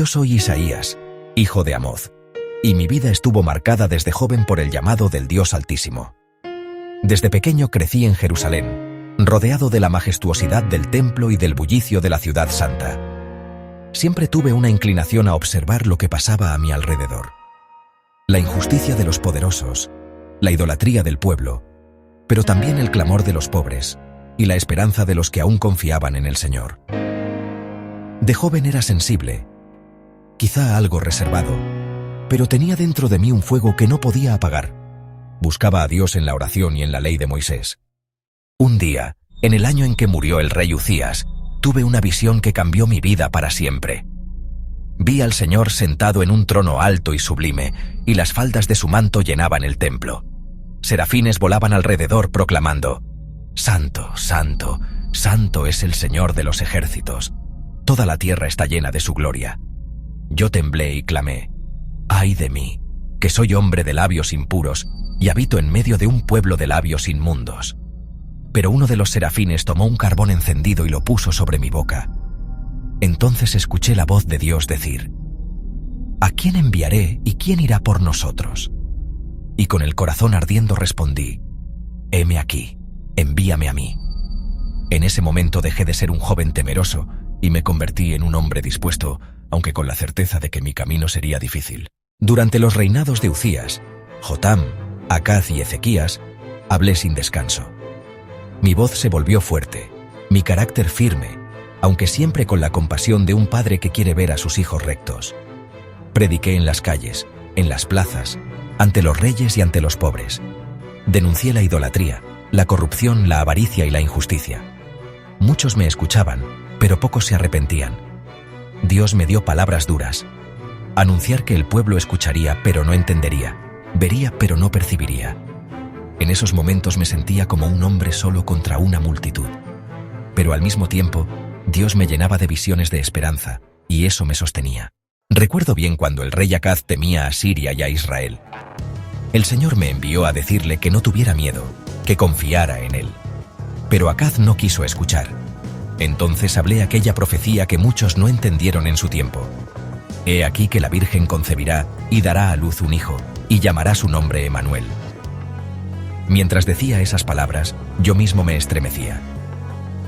Yo soy Isaías, hijo de Amoz, y mi vida estuvo marcada desde joven por el llamado del Dios Altísimo. Desde pequeño crecí en Jerusalén, rodeado de la majestuosidad del templo y del bullicio de la ciudad santa. Siempre tuve una inclinación a observar lo que pasaba a mi alrededor. La injusticia de los poderosos, la idolatría del pueblo, pero también el clamor de los pobres y la esperanza de los que aún confiaban en el Señor. De joven era sensible, quizá algo reservado, pero tenía dentro de mí un fuego que no podía apagar. Buscaba a Dios en la oración y en la ley de Moisés. Un día, en el año en que murió el rey Uzías, tuve una visión que cambió mi vida para siempre. Vi al Señor sentado en un trono alto y sublime, y las faldas de su manto llenaban el templo. Serafines volaban alrededor proclamando: «Santo, santo, santo es el Señor de los ejércitos. Toda la tierra está llena de su gloria». Yo temblé y clamé: «¡Ay de mí, que soy hombre de labios impuros y habito en medio de un pueblo de labios inmundos!». Pero uno de los serafines tomó un carbón encendido y lo puso sobre mi boca. Entonces escuché la voz de Dios decir: «¿A quién enviaré y quién irá por nosotros?». Y con el corazón ardiendo respondí: «Heme aquí, envíame a mí». En ese momento dejé de ser un joven temeroso y me convertí en un hombre dispuesto, aunque con la certeza de que mi camino sería difícil. Durante los reinados de Uzías, Jotam, Acaz y Ezequías, hablé sin descanso. Mi voz se volvió fuerte, mi carácter firme, aunque siempre con la compasión de un padre que quiere ver a sus hijos rectos. Prediqué en las calles, en las plazas, ante los reyes y ante los pobres. Denuncié la idolatría, la corrupción, la avaricia y la injusticia. Muchos me escuchaban, pero pocos se arrepentían. Dios me dio palabras duras. Anunciar que el pueblo escucharía pero no entendería, vería pero no percibiría. En esos momentos me sentía como un hombre solo contra una multitud. Pero al mismo tiempo, Dios me llenaba de visiones de esperanza, y eso me sostenía. Recuerdo bien cuando el rey Acaz temía a Siria y a Israel. El Señor me envió a decirle que no tuviera miedo, que confiara en él. Pero Acaz no quiso escuchar. Entonces hablé aquella profecía que muchos no entendieron en su tiempo. He aquí que la Virgen concebirá y dará a luz un hijo, y llamará su nombre Emanuel. Mientras decía esas palabras, yo mismo me estremecía.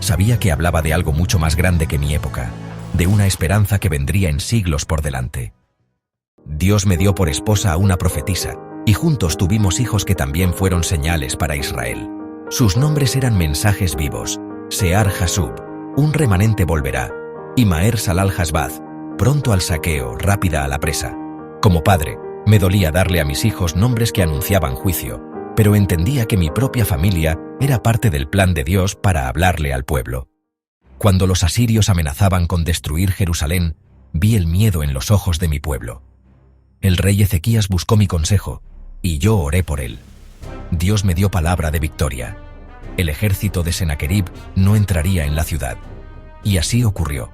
Sabía que hablaba de algo mucho más grande que mi época, de una esperanza que vendría en siglos por delante. Dios me dio por esposa a una profetisa, y juntos tuvimos hijos que también fueron señales para Israel. Sus nombres eran mensajes vivos: Sear Jasub, un remanente volverá, y Maher Salal Hasbaz, pronto al saqueo, rápida a la presa. Como padre, me dolía darle a mis hijos nombres que anunciaban juicio, pero entendía que mi propia familia era parte del plan de Dios para hablarle al pueblo. Cuando los asirios amenazaban con destruir Jerusalén, vi el miedo en los ojos de mi pueblo. El rey Ezequías buscó mi consejo, y yo oré por él. Dios me dio palabra de victoria. El ejército de Senaquerib no entraría en la ciudad. Y así ocurrió.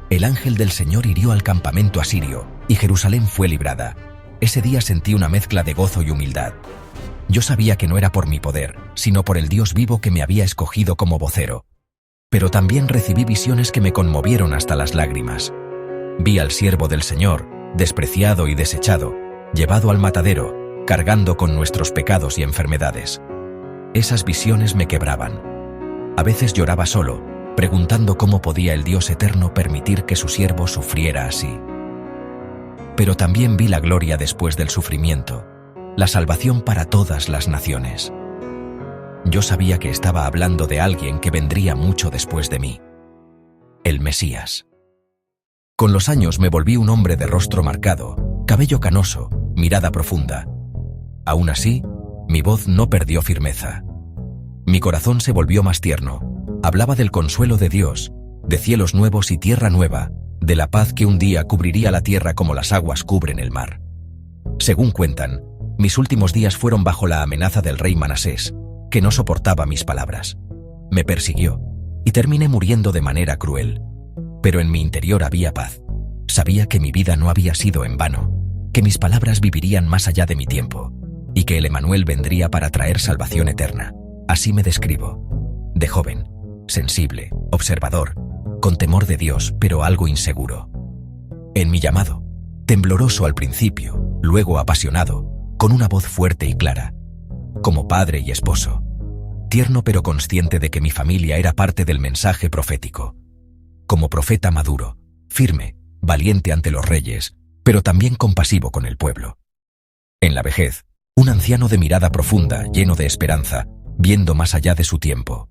El ángel del Señor hirió al campamento asirio, y Jerusalén fue librada. Ese día sentí una mezcla de gozo y humildad. Yo sabía que no era por mi poder, sino por el Dios vivo que me había escogido como vocero. Pero también recibí visiones que me conmovieron hasta las lágrimas. Vi al siervo del Señor, despreciado y desechado, llevado al matadero, cargando con nuestros pecados y enfermedades. Esas visiones me quebraban. A veces lloraba solo, preguntando cómo podía el Dios eterno permitir que su siervo sufriera así. Pero también vi la gloria después del sufrimiento, la salvación para todas las naciones. Yo sabía que estaba hablando de alguien que vendría mucho después de mí: el Mesías. Con los años me volví un hombre de rostro marcado, cabello canoso, mirada profunda. Aún así, mi voz no perdió firmeza. Mi corazón se volvió más tierno. Hablaba del consuelo de Dios, de cielos nuevos y tierra nueva, de la paz que un día cubriría la tierra como las aguas cubren el mar. Según cuentan, mis últimos días fueron bajo la amenaza del rey Manasés, que no soportaba mis palabras. Me persiguió, y terminé muriendo de manera cruel. Pero en mi interior había paz. Sabía que mi vida no había sido en vano, que mis palabras vivirían más allá de mi tiempo, y que el Emanuel vendría para traer salvación eterna. Así me describo: de joven, sensible, observador, con temor de Dios, pero algo inseguro. En mi llamado, tembloroso al principio, luego apasionado, con una voz fuerte y clara, como padre y esposo, tierno pero consciente de que mi familia era parte del mensaje profético, como profeta maduro, firme, valiente ante los reyes, pero también compasivo con el pueblo. En la vejez, un anciano de mirada profunda, lleno de esperanza, viendo más allá de su tiempo.